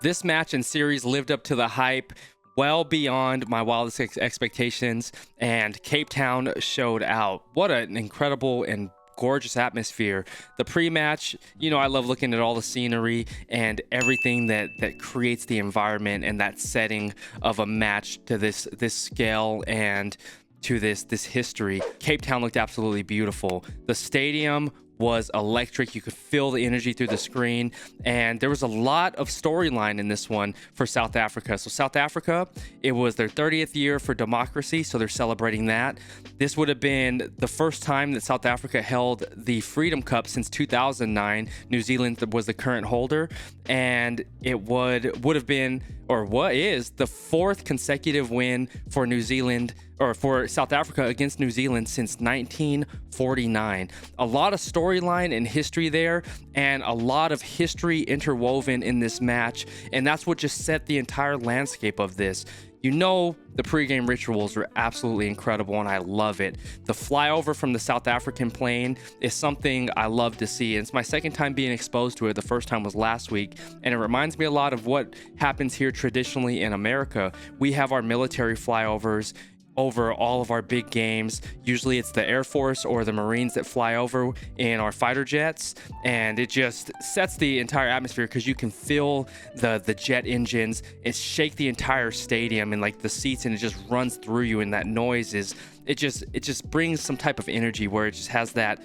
This match and series lived up to the hype, well beyond my wildest expectations, and Cape Town showed out. What an incredible and gorgeous atmosphere. The pre-match, I love looking at all the scenery and everything that creates the environment and that setting of a match to this scale and to this history. Cape Town looked absolutely beautiful. The stadium was electric. You could feel the energy through the screen, and there was a lot of storyline in this one for South Africa. So South Africa, it was their 30th year for democracy, so they're celebrating that. This would have been the first time that South Africa held the Freedom Cup since 2009. New Zealand was the current holder, and it would have been, or what is, the fourth consecutive win for New Zealand, or for South Africa against New Zealand since 1949. A lot of storyline and history there, and a lot of history interwoven in this match, and that's what just set the entire landscape of this. The pregame rituals were absolutely incredible, and I love it. The flyover from the South African plane is something I love to see. And it's my second time being exposed to it. The first time was last week, and it reminds me a lot of what happens here traditionally in America. We have our military flyovers over all of our big games. Usually it's the Air Force or the Marines that fly over in our fighter jets, and it just sets the entire atmosphere because you can feel the jet engines. It shake the entire stadium and like the seats, and it just runs through you, and that noise is it just brings some type of energy where it just has that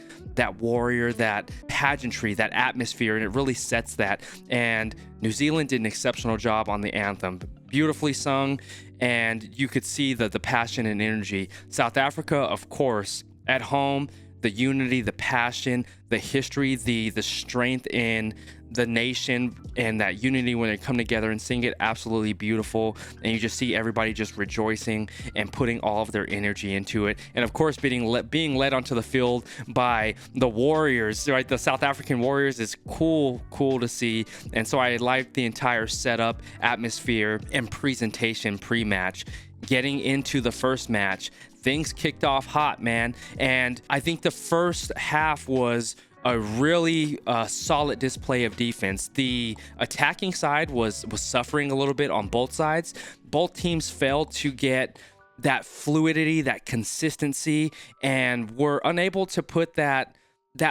warrior, that pageantry, that atmosphere, and it really sets that. And New Zealand did an exceptional job on the anthem. Beautifully sung, and you could see the passion and energy. South Africa, of course, at home, the unity, the passion, the history, the strength in the nation, and that unity when they come together and sing it, absolutely beautiful. And you just see everybody just rejoicing and putting all of their energy into it. And of course, being led onto the field by the Warriors, right? The South African Warriors is cool to see. And so I like the entire setup, atmosphere, and presentation pre-match. Getting into the first match, things kicked off hot, man. And I think the first half was a really solid display of defense. The attacking side was suffering a little bit on both sides. Both teams failed to get that fluidity, that consistency, and were unable to put that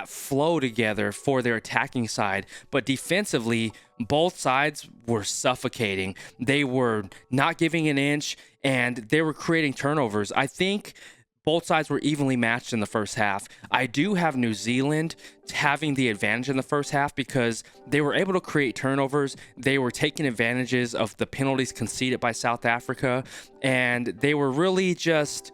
flow together for their attacking side. But defensively, both sides were suffocating. They were not giving an inch, and they were creating turnovers. I think both sides were evenly matched in the first half. I do have New Zealand having the advantage in the first half because they were able to create turnovers. They were taking advantages of the penalties conceded by South Africa, and they were really just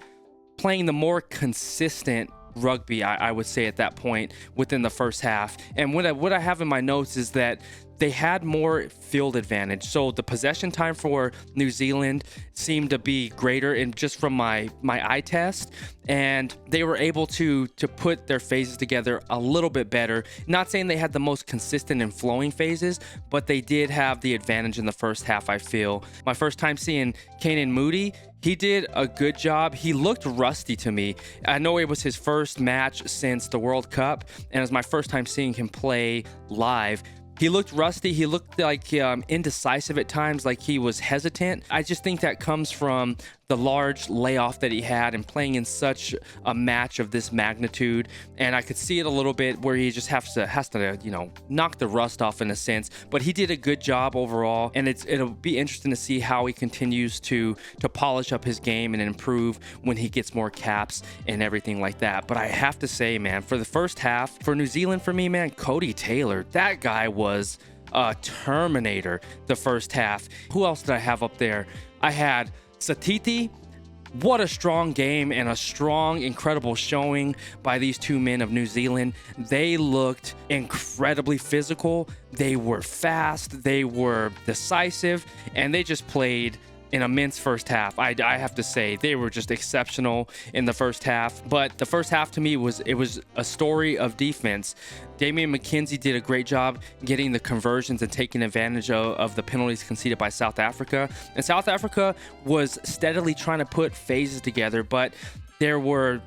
playing the more consistent rugby, I would say, at that point within the first half. And what I have in my notes is that they had more field advantage. So the possession time for New Zealand seemed to be greater, and just from my eye test, and they were able to put their phases together a little bit better. Not saying they had the most consistent and flowing phases, but they did have the advantage in the first half, I feel. My first time seeing Kanan Moody, he did a good job. He looked rusty to me. I know it was his first match since the World Cup, and it was my first time seeing him play live. He looked rusty. He looked like indecisive at times, like he was hesitant. I just think that comes from the large layoff that he had and playing in such a match of this magnitude. And I could see it a little bit where he just has to knock the rust off in a sense. But he did a good job overall, and it'll be interesting to see how he continues to polish up his game and improve when he gets more caps and everything like that. But I have to say, man, for the first half, for New Zealand, for me, man, Cody Taylor, that guy was a Terminator the first half. Who else did I have up there? I had Satiti. What a strong game and a strong, incredible showing by these two men of New Zealand. They looked incredibly physical. They were fast. They were decisive, and they just played an immense first half. I have to say they were just exceptional in the first half. But the first half to me was a story of defense. Damian McKenzie did a great job getting the conversions and taking advantage of the penalties conceded by South Africa. And South Africa was steadily trying to put phases together, but there were,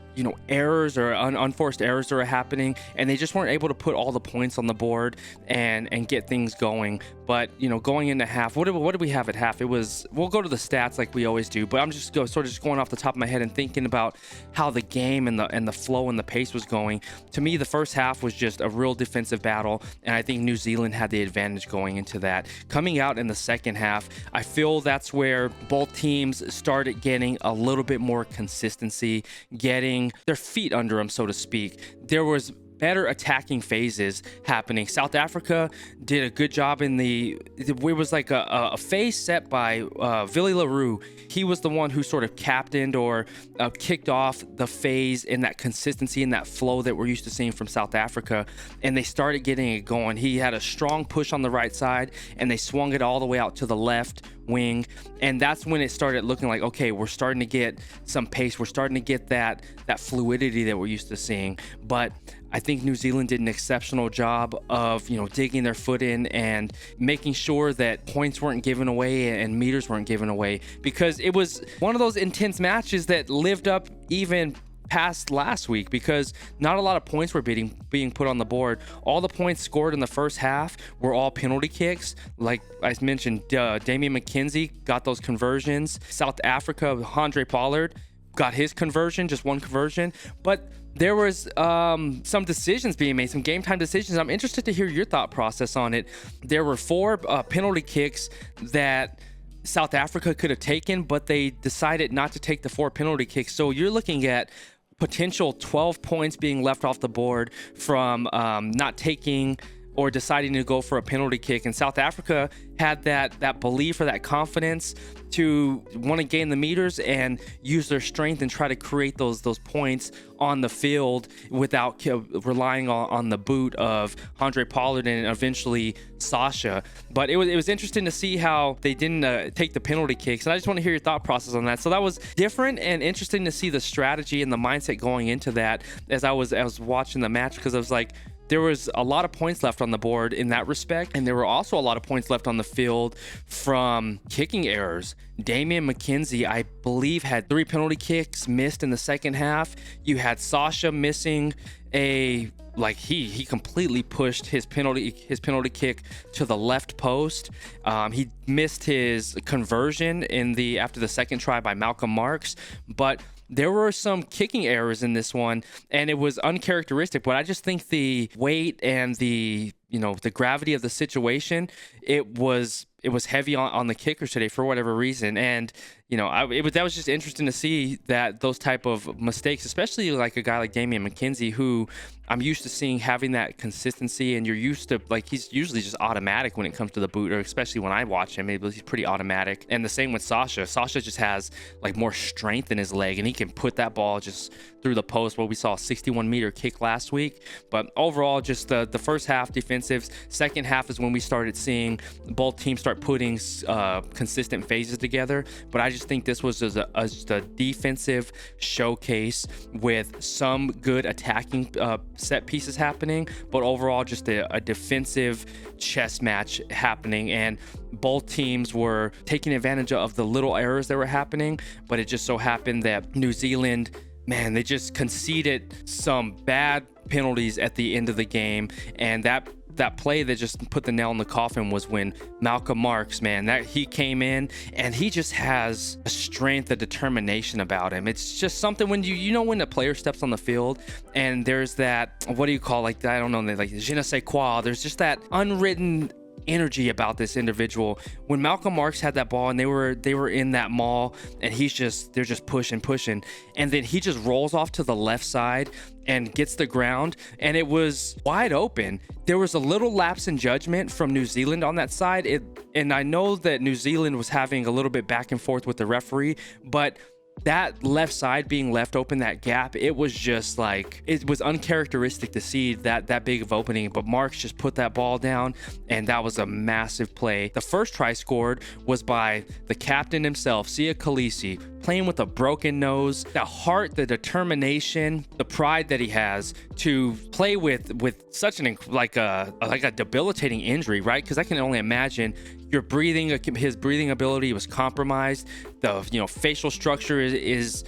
errors or unforced errors that were happening, and they just weren't able to put all the points on the board and get things going. But going into half, what did we have at half? We'll go to the stats like we always do, but I'm just going off the top of my head and thinking about how the game and the flow and the pace was going. To me, the first half was just a real defensive battle, and I think New Zealand had the advantage going into that. Coming out in the second half, I feel that's where both teams started getting a little bit more consistency, getting their feet under them, so to speak. There was better attacking phases happening. South Africa did a good job it was like a phase set by Willie LaRue. He was the one who sort of captained or kicked off the phase in that consistency and that flow that we're used to seeing from South Africa, and they started getting it going. He had a strong push on the right side, and they swung it all the way out to the left wing, and that's when it started looking like, okay, we're starting to get some pace, we're starting to get that fluidity that we're used to seeing. But I think New Zealand did an exceptional job of digging their foot in and making sure that points weren't given away and meters weren't given away, because it was one of those intense matches that lived up even past last week, because not a lot of points were being put on the board. All the points scored in the first half were all penalty kicks. Like I mentioned, Damian McKenzie got those conversions. South Africa, Andre Pollard got his conversion, just one conversion. But there was some decisions being made, some game time decisions. I'm interested to hear your thought process on it. There were 4 penalty kicks that South Africa could have taken, but they decided not to take the 4 penalty kicks. So you're looking at potential 12 points being left off the board from not taking or deciding to go for a penalty kick. And South Africa had that belief or that confidence to want to gain the meters and use their strength and try to create those points on the field without relying on the boot of Andre Pollard and eventually Sasha. But it was interesting to see how they didn't take the penalty kicks, and I just want to hear your thought process on that. So that was different and interesting to see the strategy and the mindset going into that as I was watching the match, because I was like, there was a lot of points left on the board in that respect, and there were also a lot of points left on the field from kicking errors. Damian McKenzie, I believe, had 3 penalty kicks missed in the second half. You had Sasha missing he completely pushed his penalty kick to the left post. He missed his conversion after the second try by Malcolm Marks, but there were some kicking errors in this one, and it was uncharacteristic. But I just think the weight and the gravity of the situation, it was heavy on the kickers today for whatever reason. And that was just interesting to see that those type of mistakes, especially like a guy like Damian McKenzie, who I'm used to seeing having that consistency, and you're used to, like, he's usually just automatic when it comes to the boot, or especially when I watch him, he's pretty automatic. And the same with Sasha. Sasha just has like more strength in his leg, and he can put that ball just through the post. Well, we saw a 61-meter kick last week. But overall, just the first half defensives. Second half is when we started seeing both teams start putting consistent phases together. But I just think this was just a defensive showcase with some good attacking set pieces happening, but overall just a defensive chess match happening, and both teams were taking advantage of the little errors that were happening. But it just so happened that New Zealand, man, they just conceded some bad penalties at the end of the game, and that play that just put the nail in the coffin was when Malcolm Marks, man, that he came in and he just has a strength, a determination about him. It's just something when when a player steps on the field and there's that, what do you call, like, I don't know, like je ne sais quoi, there's just that unwritten energy about this individual. When Malcolm Marks had that ball and they were in that maul, and they're just pushing, and then he just rolls off to the left side and gets the ground, and it was wide open. There was a little lapse in judgment from New Zealand on that side, and I know that New Zealand was having a little bit back and forth with the referee, but that left side being left open, that gap, it was just like, it was uncharacteristic to see that big of opening. But Marks just put that ball down, and that was a massive play. The first try scored was by the captain himself, Sia Khaleesi, playing with a broken nose. The heart, the determination, the pride that he has to play with such like a debilitating injury, right? Because I can only imagine his breathing ability was compromised. The facial structure is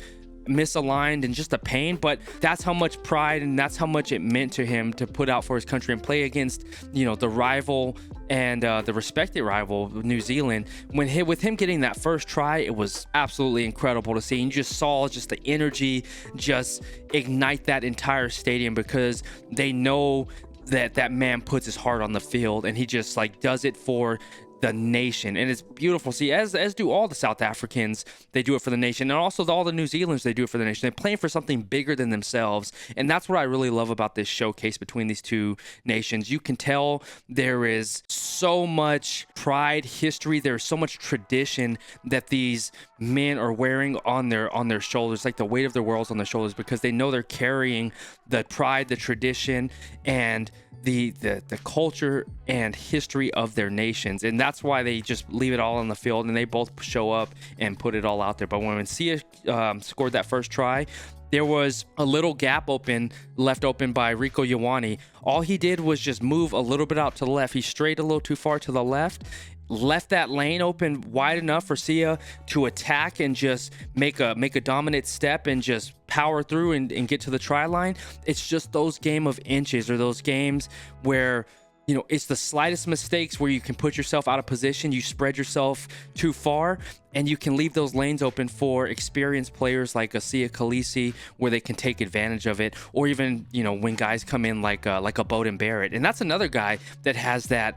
misaligned and just a pain, but that's how much pride and that's how much it meant to him to put out for his country and play against, the rival and the respected rival, New Zealand. With him getting that first try, it was absolutely incredible to see. And you just saw just the energy just ignite that entire stadium, because they know that man puts his heart on the field, and he just does it for the nation. And it's beautiful. See, as do all the South Africans, they do it for the nation, and also all the New Zealanders, they do it for the nation. They're playing for something bigger than themselves, and that's what I really love about this showcase between these two nations. You can tell there is so much pride, history, there's so much tradition that these men are wearing on their shoulders, like the weight of their worlds on their shoulders, because they know they're carrying the pride, the tradition, and the culture and history of their nations. And that's why they just leave it all on the field, and they both show up and put it all out there. But when Sia scored that first try, there was a little gap left open by Rieko Ioane. All he did was just move a little bit out to the left. He strayed a little too far to the left that lane open wide enough for Sia to attack and just make a dominant step and just power through and get to the try line. It's just those game of inches, or those games where it's the slightest mistakes where you can put yourself out of position, you spread yourself too far, and you can leave those lanes open for experienced players like a Sia Khaleesi, where they can take advantage of it. Or even, when guys come in like a Beauden Barrett. And that's another guy that has that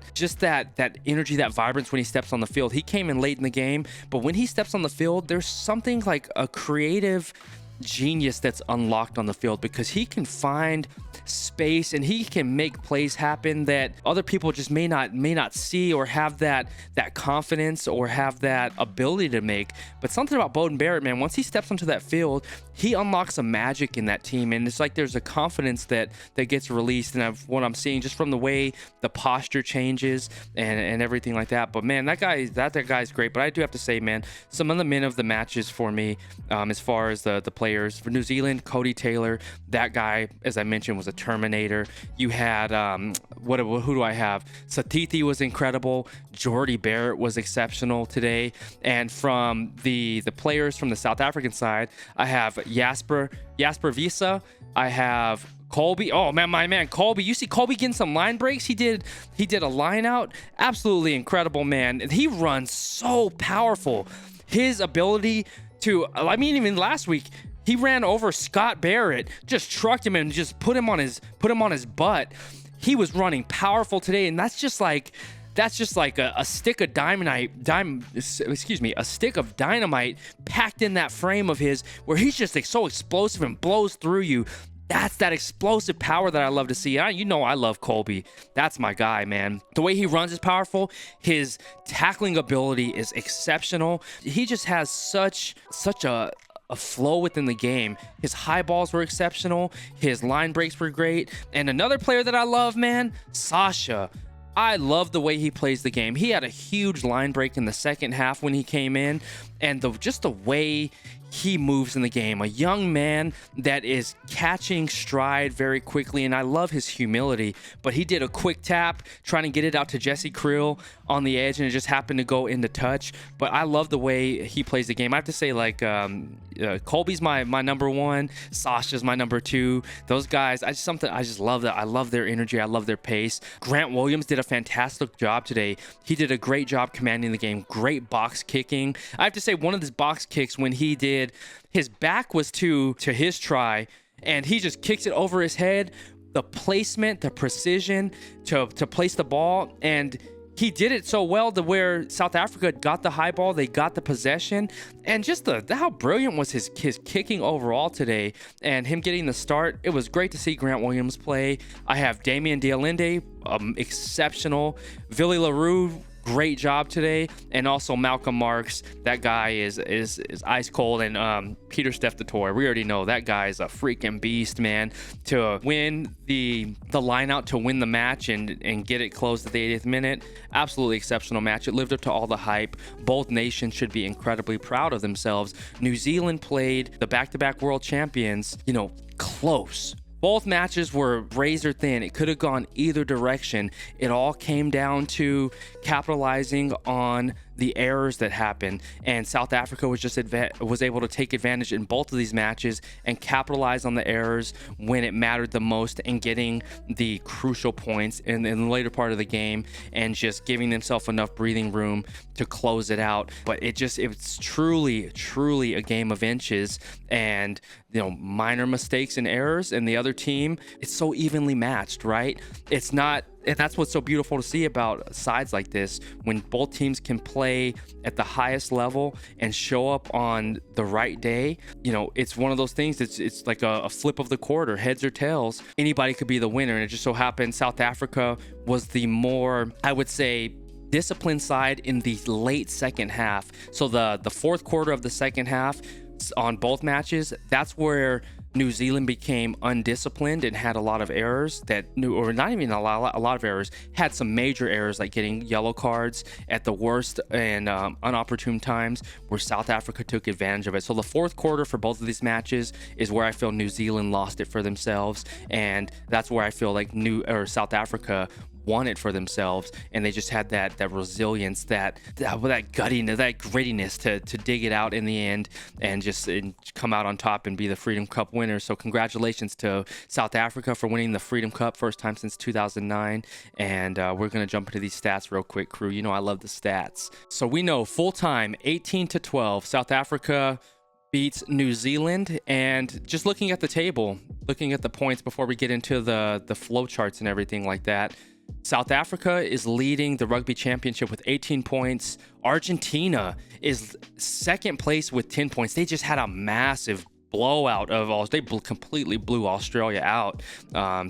energy, that vibrance when he steps on the field. He came in late in the game, but when he steps on the field, there's something like a creative genius that's unlocked on the field, because he can find space and he can make plays happen that other people just may not see, or have that confidence or have that ability to make. But something about Beauden Barrett, man, once he steps onto that field, he unlocks a magic in that team, and it's like there's a confidence that gets released. And what I'm seeing just from the way the posture changes and everything like that. But man, that guy's great. But I do have to say, man, some of the men of the matches for me, as far as the players for New Zealand, Cody Taylor, that guy, as I mentioned, was a Terminator. You had who do I have? Satithi was incredible. Jordy Barrett was exceptional today. And from the players from the South African side, I have Jasper Visa. I have Colby. Oh man, my man Colby. You see Colby getting some line breaks. He did a line out. Absolutely incredible, man. And he runs so powerful. His ability to, even last week, he ran over Scott Barrett, just trucked him and just put him on his butt. He was running powerful today, and that's just like a stick of a stick of dynamite packed in that frame of his, where he's just so explosive and blows through you. That's that explosive power that I love to see. I love Colby. That's my guy, man. The way he runs is powerful. His tackling ability is exceptional. He just has such a flow within the game. His high balls were exceptional. His line breaks were great. And another player that I love, man, Sasha. I love the way he plays the game. He had a huge line break in the second half when he came in, and just the way he moves in the game. A young man that is catching stride very quickly, and I love his humility. But he did a quick tap trying to get it out to Jesse Qrew on the edge, and it just happened to go into touch. But I love the way he plays the game. I have to say, Colby's my number one. Sasha's my number two. Those guys, I just love that. I love their energy. I love their pace. Grant Williams did a fantastic job today. He did a great job commanding the game. Great box kicking. I have to say, one of his box kicks, when he did, his back was to his try, and he just kicks it over his head. The placement, the precision to place the ball, and he did it so well to where South Africa got the high ball, they got the possession, and just how brilliant was his kicking overall today, and him getting the start. It was great to see Grant Williams play. I have Damian Dialende, exceptional. Villy LaRue, great job today. And also Malcolm Marks, that guy is ice cold. And Peter Steph-Toure, we already know that guy is a freaking beast, man. To win the line out, to win the match and get it closed at the 80th minute, absolutely exceptional match. It lived up to all the hype. Both nations should be incredibly proud of themselves. New Zealand played the back-to-back world champions, close. Both matches were razor thin. It could have gone either direction. It all came down to capitalizing on the errors that happen. And South Africa was just was able to take advantage in both of these matches and capitalize on the errors when it mattered the most, and getting the crucial points in the later part of the game, and just giving themselves enough breathing room to close it out. But it's truly a game of inches, and minor mistakes and errors, and the other team, it's so evenly matched, right? It's not, and that's what's so beautiful to see about sides like this, when both teams can play at the highest level and show up on the right day. It's one of those things, it's like a flip of the quarter, heads or tails, anybody could be the winner. And it just so happened South Africa was the more, I would say, disciplined side in the late second half. So the fourth quarter of the second half on both matches, that's where New Zealand became undisciplined and had a lot of errors or not even a lot of errors, had some major errors, like getting yellow cards at the worst and unopportune times, where South Africa took advantage of it. So the fourth quarter for both of these matches is where I feel New Zealand lost it for themselves, and that's where I feel like South Africa won it for themselves, and they just had that resilience, that guttiness, that grittiness to dig it out in the end and come out on top and be the Freedom Cup winners. So congratulations to South Africa for winning the Freedom Cup, first time since 2009. And we're gonna jump into these stats real quick, crew. I love the stats. So we know full time 18-12, South Africa beats New Zealand. And just looking at the table, looking at the points before we get into the flow charts and everything like that, South Africa is leading the Rugby Championship with 18 points. Argentina is second place with 10 points. They just had a massive blowout they completely blew Australia out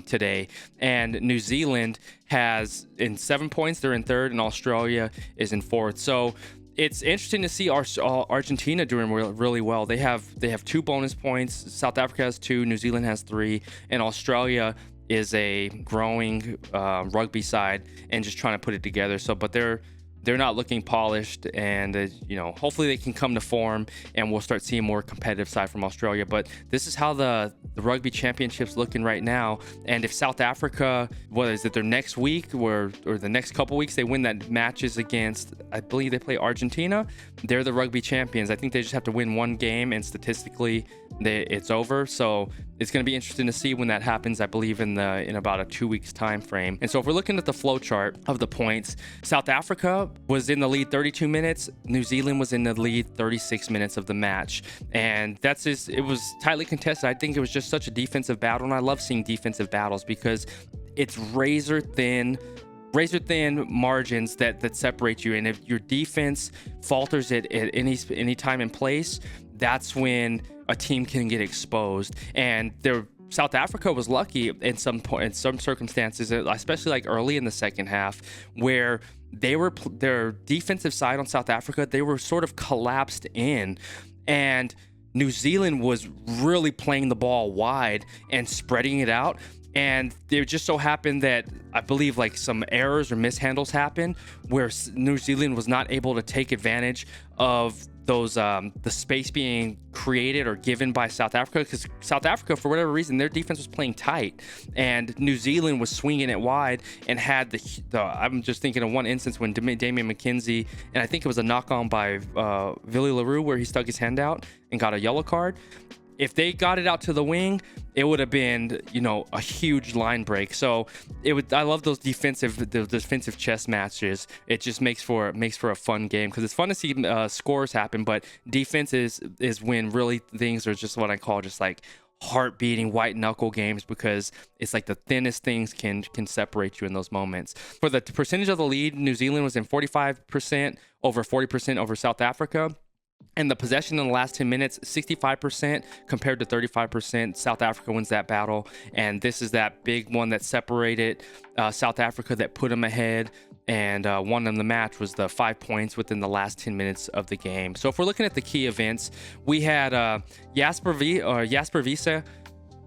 today. And New Zealand has in 7 points, they're in third, and Australia is in fourth. So it's interesting to see Argentina doing really well. They have 2 bonus points. South Africa has 2, New Zealand has 3, and Australia is a growing rugby side and just trying to put it together. But they're not looking polished, and hopefully they can come to form and we'll start seeing more competitive side from Australia. But this is how the Rugby Championship's looking right now. And if South Africa, what is it, their next week or the next couple weeks, they win that matches against, I believe they play Argentina, they're the Rugby champions. I think they just have to win one game, and statistically it's over. So it's going to be interesting to see when that happens, I believe in about a 2 weeks time frame. And so if we're looking at the flow chart of the points, South Africa was in the lead 32 minutes, New Zealand was in the lead 36 minutes of the match, and it was tightly contested. I think it was just such a defensive battle, and I love seeing defensive battles because it's razor thin margins that separate you. And if your defense falters at any time and place, that's when a team can get exposed. And South Africa was lucky in some circumstances, especially like early in the second half, where their defensive side on South Africa, they were sort of collapsed in, and New Zealand was really playing the ball wide and spreading it out. And it just so happened that I believe like some errors or mishandles happened where New Zealand was not able to take advantage of those the space being created or given by South Africa, because South Africa, for whatever reason, their defense was playing tight, and New Zealand was swinging it wide and had I'm just thinking of one instance when Damian McKenzie, and I think it was a knock on by Villy LaRue, where he stuck his hand out and got a yellow card. If they got it out to the wing, it would have been, a huge line break. So I love those defensive chess matches. It just makes for a fun game, because it's fun to see scores happen, but defense is when really things are just what I call just like heart beating white knuckle games, because it's like the thinnest things can separate you in those moments. For the percentage of the lead, New Zealand was in 45% over 40% over South Africa. And the possession in the last 10 minutes, 65% compared to 35%. South Africa wins that battle. And this is that big one that separated South Africa, that put them ahead and won them the match, was the 5 points within the last 10 minutes of the game. So if we're looking at the key events, we had Jasper Wiese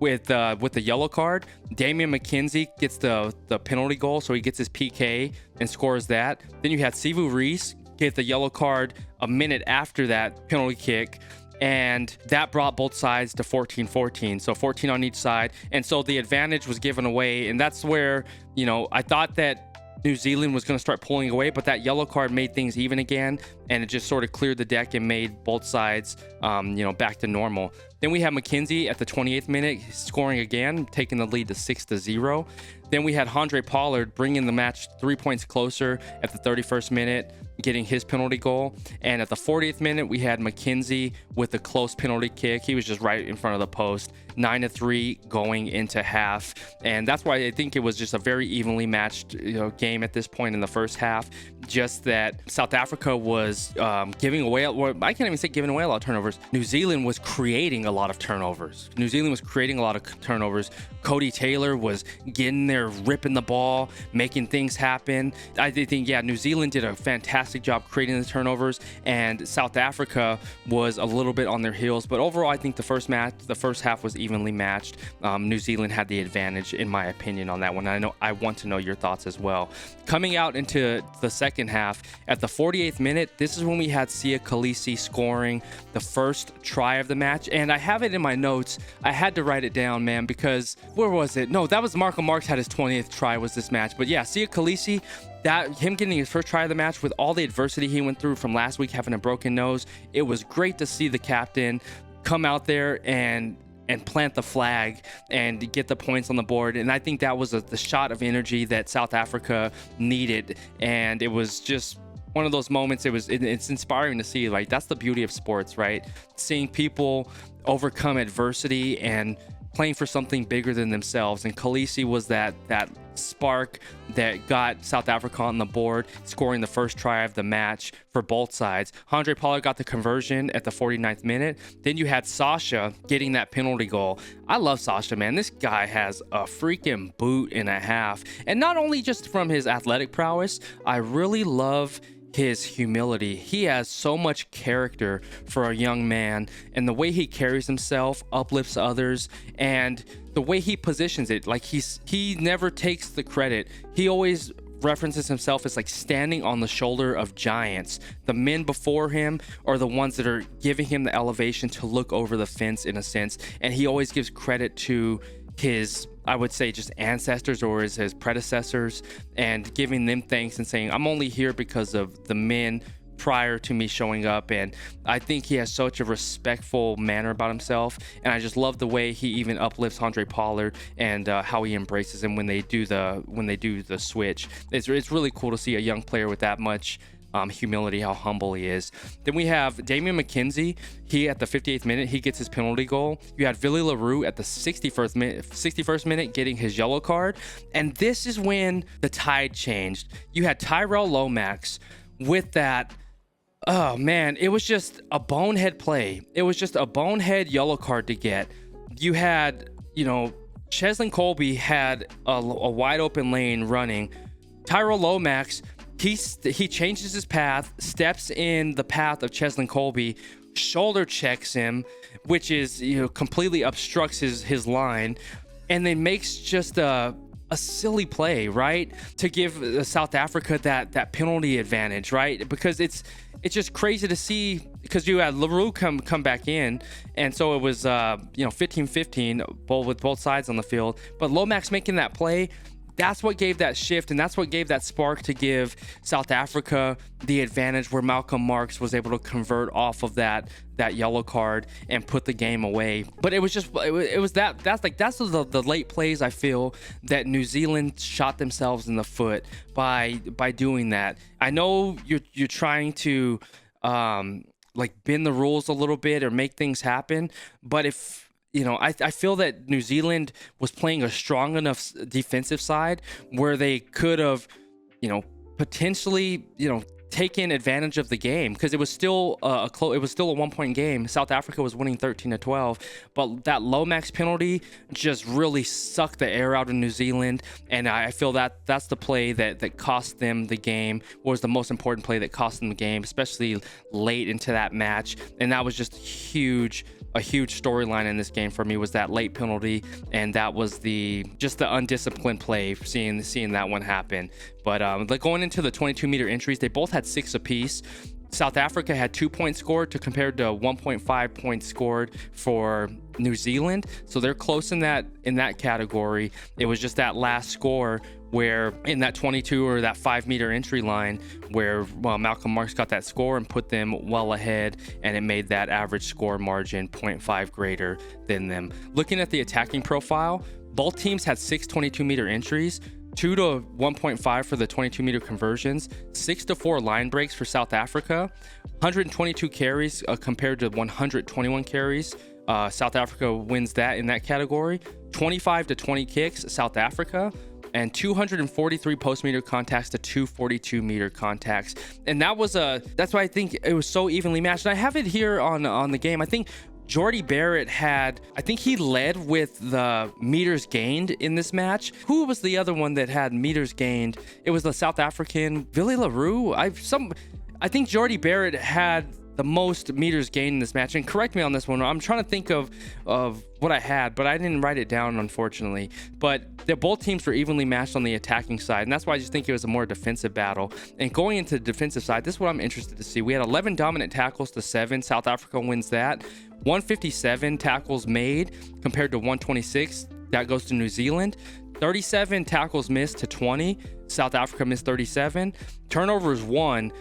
with the yellow card. Damian McKenzie gets the penalty goal, so he gets his PK and scores that. Then you had Sivu Reese get the yellow card a minute after that penalty kick, and that brought both sides to 14-14, so 14 on each side. And so the advantage was given away, and that's where I thought that New Zealand was going to start pulling away, but that yellow card made things even again, and it just sort of cleared the deck and made both sides, back to normal. Then we had McKenzie at the 28th minute scoring again, taking the lead to 6-0. Then we had Handré Pollard bringing the match 3 points closer at the 31st minute, getting his penalty goal. And at the 40th minute, we had McKenzie with a close penalty kick. He was just right in front of the post. 9-3 going into half. And that's why I think it was just a very evenly matched game at this point in the first half. Just that South Africa was giving away, or I can't even say giving away a lot of turnovers. New Zealand was creating a lot of turnovers. Cody Taylor was getting there, ripping the ball, making things happen. I think, New Zealand did a fantastic job creating the turnovers, and South Africa was a little bit on their heels. But overall, I think the first half was evenly matched. New Zealand had the advantage, in my opinion, on that one. I want to know your thoughts as well. Coming out into the second half, at the 48th minute, this is when we had Siya Kolisi scoring the first try of the match. And I have it in my notes. I had to write it down, man, because where was it? No, that was Marco Marks had his 20th try was this match. But yeah, Siya Kolisi, him getting his first try of the match with all the adversity he went through from last week, having a broken nose, it was great to see the captain come out there and plant the flag and get the points on the board. And I think that was the shot of energy that South Africa needed. And it was just one of those moments. It's inspiring to see. Like, that's the beauty of sports, right? Seeing people overcome adversity and playing for something bigger than themselves. And Kolisi was that spark that got South Africa on the board, scoring the first try of the match for both sides. Handré Pollard got the conversion at the 49th minute. Then you had Sasha getting that penalty goal. I love Sasha, man. This guy has a freaking boot and a half. And not only just from his athletic prowess, I really love his humility. He has so much character for a young man, and the way he carries himself uplifts others, and the way he positions it, like he never takes the credit. He always references himself as like standing on the shoulder of giants. The men before him are the ones that are giving him the elevation to look over the fence, in a sense, and he always gives credit to his, I would say, just ancestors or his predecessors, and giving them thanks and saying, I'm only here because of the men prior to me showing up. And I think he has such a respectful manner about himself, and I just love the way he even uplifts Handré Pollard and how he embraces him when they do the switch. It's really cool to see a young player with that much humility, how humble he is. Then we have Damian McKenzie. He, at the 58th minute, he gets his penalty goal. You had Willie Leroux at the 61st minute getting his yellow card. And this is when the tide changed. You had Tyrell Lomax with that. Oh man, it was just a bonehead play. It was just a bonehead yellow card to get. You had, Cheslin Colby had a wide open lane running. Tyrell Lomax, he changes his path, steps in the path of Cheslin Colby, shoulder checks him, which is, completely obstructs his line, and then makes just a silly play, right, to give South Africa that penalty advantage, right? Because it's just crazy to see, because you had Leroux come back in, and so it was 15-15 with both sides on the field. But Lomax making that play, that's what gave that shift, and that's what gave that spark to give South Africa the advantage, where Malcolm Marx was able to convert off of that yellow card and put the game away. But it was the late plays, I feel, that New Zealand shot themselves in the foot by doing that. I know you're trying to bend the rules a little bit or make things happen, but if I feel that New Zealand was playing a strong enough defensive side where they could have, potentially, taken advantage of the game, because it was still a 1-point game. South Africa was winning 13-12, but that Lomax penalty just really sucked the air out of New Zealand, and I feel that that's the play that cost them the game, was the most important play that cost them the game, especially late into that match. And that was just a huge storyline in this game for me, was that late penalty, and that was the undisciplined play, seeing that one happen. But going into the 22-meter entries, they both had 6 apiece. South Africa had 2 points scored to compare to 1.5 points scored for New Zealand, so they're close in that category. It was just that last score where in that 22 or that 5-meter entry line where Malcolm Marks got that score and put them well ahead, and it made that average score margin 0.5 greater than them. Looking at the attacking profile, both teams had 6 22-meter entries, 2 to 1.5 for the 22-meter conversions, 6 to 4 line breaks for South Africa, 122 carries compared to 121 carries. South Africa wins that in that category. 25 to 20 kicks, South Africa, and 243 post-meter contacts to 242 meter contacts. And that's why I think it was so evenly matched. And I have it here on the game. I think Jordy Barrett he led with the meters gained in this match. Who was the other one that had meters gained? It was the South African, Billy LaRue. I think Jordy Barrett had the most meters gained in this match. And correct me on this one. I'm trying to think of what I had, but I didn't write it down, unfortunately. But both teams were evenly matched on the attacking side, and that's why I just think it was a more defensive battle. And going into the defensive side, this is what I'm interested to see. We had 11 dominant tackles to 7. South Africa wins that. 157 tackles made compared to 126. That goes to New Zealand. 37 tackles missed to 20. South Africa missed 37. Turnovers 1.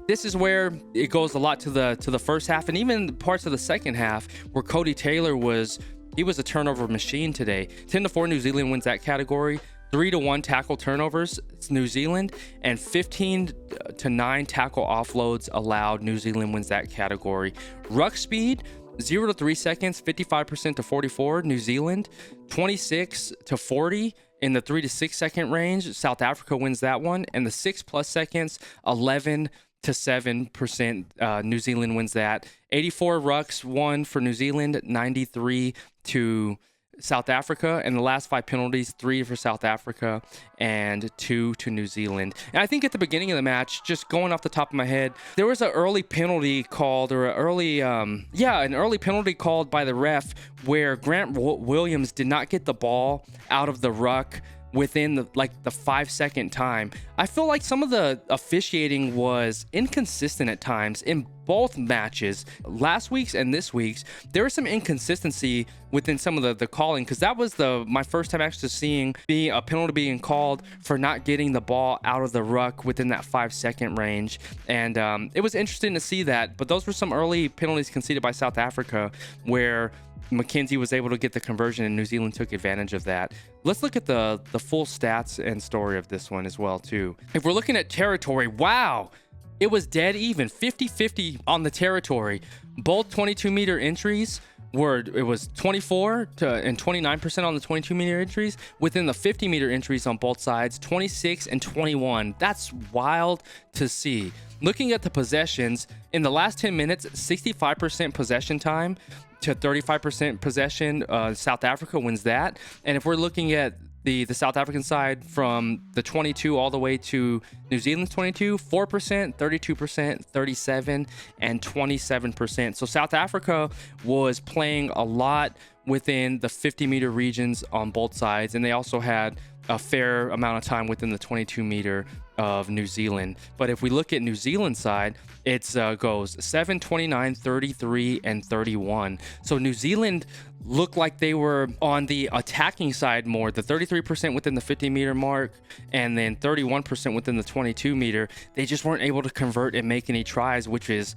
This is where it goes a lot to the first half, and even parts of the second half where Cody Taylor was a turnover machine today. 10 to 4 New Zealand wins that category. 3 to 1 tackle turnovers, it's New Zealand, and 15 to 9 tackle offloads allowed. New Zealand wins that category. Ruck speed, 0 to 3 seconds, 55% to 44, New Zealand. 26 to 40 in the 3 to 6 second range, South Africa wins that one. And the 6+ seconds, 11 to 7%, New Zealand wins that. 84 rucks won for New Zealand, 93 to South Africa, and the last 5 penalties, 3 for South Africa and 2 to New Zealand. And I think at the beginning of the match, just going off the top of my head, there was an early penalty called, or an early penalty called by the ref where Grant Williams did not get the ball out of the ruck within the 5-second time. I feel like some of the officiating was inconsistent at times in both matches, last week's and this week's. There was some inconsistency within some of the calling, because that was my first time actually seeing a penalty being called for not getting the ball out of the ruck within that 5-second range. And it was interesting to see that, but those were some early penalties conceded by South Africa where McKenzie was able to get the conversion and New Zealand took advantage of that. Let's look at the full stats and story of this one as well too. If we're looking at territory, wow, it was dead even, 50-50 on the territory. Both 22-meter entries it was 24 and 29% on the 22-meter entries. Within the 50-meter entries on both sides, 26 and 21. That's wild to see. Looking at the possessions, in the last 10 minutes, 65% possession time to 35% possession. South Africa wins that. And if we're looking at the South African side from the 22 all the way to New Zealand's 22, 4%, 32%, 37, and 27%. So South Africa was playing a lot within the 50-meter regions on both sides, and they also had a fair amount of time within the 22-meter of New Zealand. But if we look at New Zealand's side, it goes 7, 29, 33, and 31. So New Zealand looked like they were on the attacking side more, the 33% within the 50-meter mark and then 31% within the 22-meter. They just weren't able to convert and make any tries, which is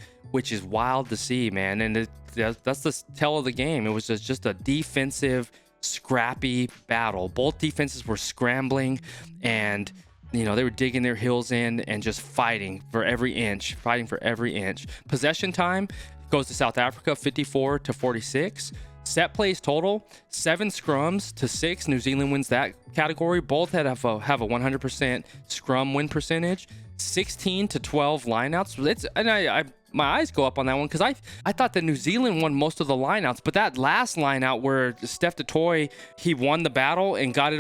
wild to see, man. And that's the tell of the game. It was just a defensive, scrappy battle. Both defenses were scrambling, and they were digging their heels in and just fighting for every inch. Possession time goes to South Africa, 54 to 46. Set plays total, 7 scrums to 6. New Zealand wins that category. Both have a 100% scrum win percentage. 16 to 12 lineouts. My eyes go up on that one because I thought that New Zealand won most of the lineouts, but that last lineout where Steph Toy, he won the battle and got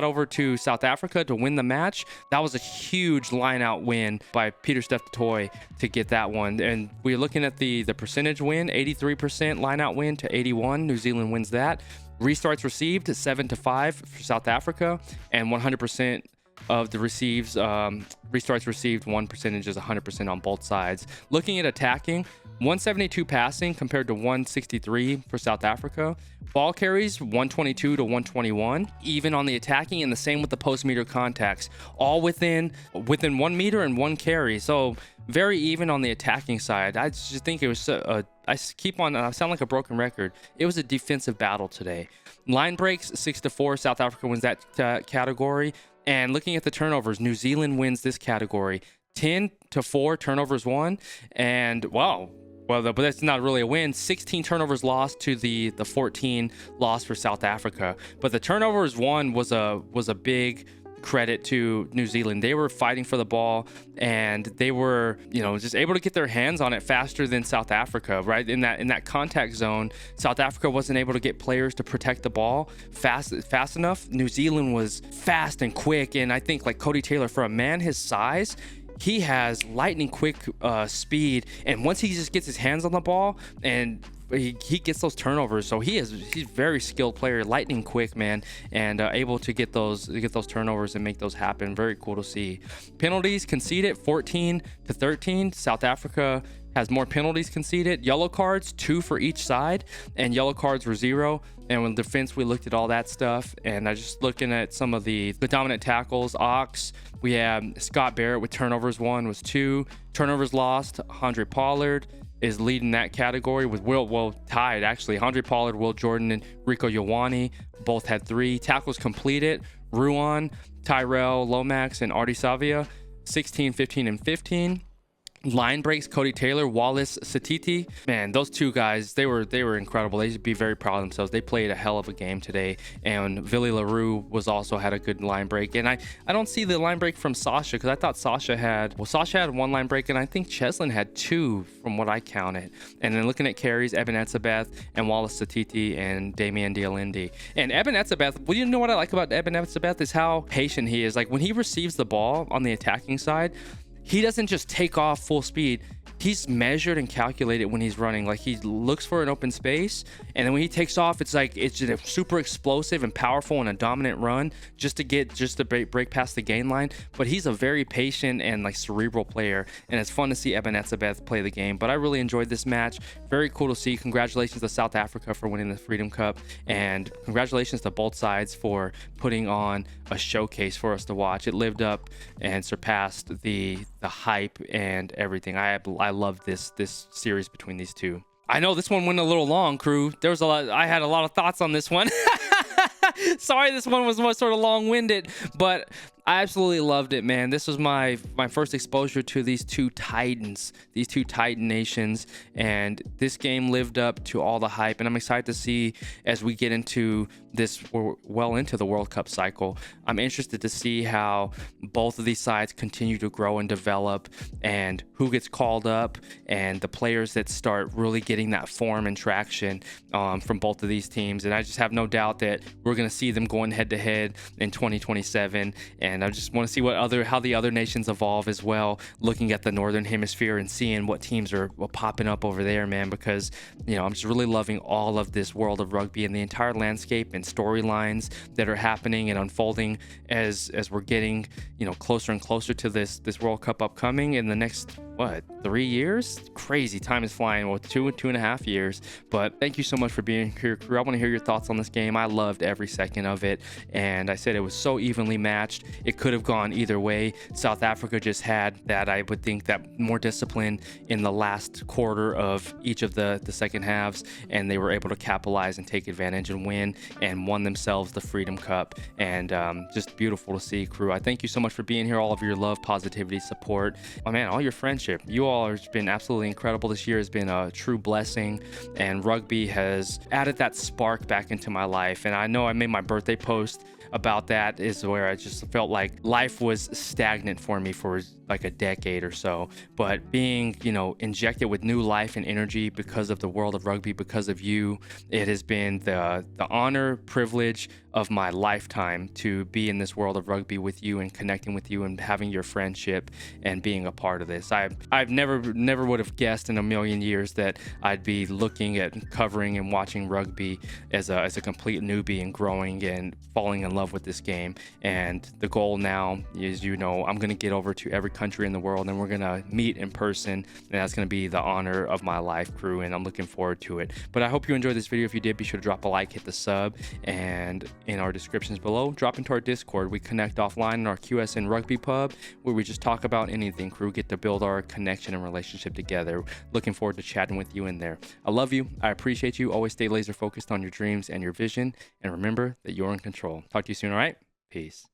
over to South Africa to win the match. That was a huge lineout win by Peter Steph Toy to get that one. And we're looking at the percentage win, 83% lineout win to 81. New Zealand wins that. Restarts received 7 to 5 for South Africa, and 100% of the restarts received, 1% is 100% on both sides. Looking at attacking, 172 passing compared to 163 for South Africa. Ball carries 122 to 121, even on the attacking, and the same with the post meter contacts, all within 1 meter and 1 carry. So very even on the attacking side. I just think it was I sound like a broken record. It was a defensive battle today. Line breaks 6-4. South Africa wins that category. And looking at the turnovers, New Zealand wins this category. 10-4 turnovers won, and wow. Well, but that's not really a win. 16 turnovers lost to the 14 loss for South Africa. But the turnovers won was a big credit to New Zealand. They were fighting for the ball, and they were, just able to get their hands on it faster than South Africa, right? In that contact zone, South Africa wasn't able to get players to protect the ball fast enough. New Zealand was fast and quick, and I think like Cody Taylor, for a man his size, he has lightning quick speed, and once he just gets his hands on the ball and he gets those turnovers, so he's very skilled player, lightning quick, man, and able to get those turnovers and make those happen. Very cool to see. Penalties conceded 14-13. South Africa has more penalties conceded. Yellow cards 2 for each side, and yellow cards were 0. And with defense, we looked at all that stuff, and I just looking at some of the dominant tackles. Ox, we have Scott Barrett with turnovers 1 was 2. Turnovers lost, Handré Pollard is leading that category with tied actually. Handré Pollard, Will Jordan, and Rico Ioane both had 3. Tackles completed, Ruan, Tyrell Lomax, and Artie Savia 16, 15, and 15. Line breaks, Cody Taylor, Wallace Satiti. Man, those two guys, they were incredible. They should be very proud of themselves. They played a hell of a game today. And Billy LaRue had a good line break. And I don't see the line break from Sasha, because I thought Sasha had 1 line break, and I think Cheslin had 2 from what I counted. And then looking at carries, Eben Etzebeth and Wallace Satiti and Damian Dialindi. And Eben Etzebeth, well, you know what I like about Eben Etzebeth is how patient he is. Like when he receives the ball on the attacking side, he doesn't just take off full speed. He's measured and calculated when he's running. Like he looks for an open space, and then when he takes off, it's just super explosive and powerful and a dominant run just to break past the gain line. But he's a very patient and like cerebral player, and it's fun to see Eben Etzebeth play the game. But I really enjoyed this match. Very cool to see. Congratulations to South Africa for winning the Freedom Cup, and congratulations to both sides for putting on a showcase for us to watch. It lived up and surpassed the hype and everything. I love this series between these two. I know this one went a little long, Qrew. There was I had a lot of thoughts on this one. Sorry, this one was more sort of long-winded, but I absolutely loved it, man. This was my first exposure to these two titans, these two titan nations, and this game lived up to all the hype, and I'm excited to see as we get into this, we're well into the World Cup cycle. I'm interested to see how both of these sides continue to grow and develop, and who gets called up, and the players that start really getting that form and traction from both of these teams. And I just have no doubt that we're going to see them going head to head in 2027. And I just want to see how the other nations evolve as well, looking at the Northern Hemisphere and seeing what teams are popping up over there, man, because, I'm just really loving all of this world of rugby and the entire landscape and storylines that are happening and unfolding as we're getting, closer and closer to this World Cup upcoming in the next, 3 years? Crazy. Time is flying. Well, 2.5 years. But thank you so much for being here, Qrew. I want to hear your thoughts on this game. I loved every second of it. And I said it was so evenly matched. It could have gone either way. South Africa just had that, I would think, that more discipline in the last quarter of each of the second halves. And they were able to capitalize and take advantage and win and won themselves the Freedom Cup. And just beautiful to see, Qrew. I thank you so much for being here. All of your love, positivity, support. Oh, man, all your friendship. You all have been absolutely incredible. This year has been a true blessing, and rugby has added that spark back into my life. And I know I made my birthday post about that, is where I just felt like life was stagnant for me for like a decade or so, but being injected with new life and energy because of the world of rugby, because of you, it has been the honor, privilege of my lifetime to be in this world of rugby with you and connecting with you and having your friendship and being a part of this. I've never would have guessed in a million years that I'd be looking at covering and watching rugby as a complete newbie and growing and falling in love love with this game. And the goal now is, you know, I'm going to get over to every country in the world and we're going to meet in person. And that's going to be the honor of my life, Qrew, and I'm looking forward to it. But I hope you enjoyed this video. If you did, be sure to drop a like, hit the sub, and in our descriptions below, drop into our Discord. We connect offline in our QSN Rugby pub where we just talk about anything, Qrew, get to build our connection and relationship together. Looking forward to chatting with you in there. I love you. I appreciate you. Always stay laser focused on your dreams and your vision. And remember that you're in control. Talk to you soon, all right? Peace.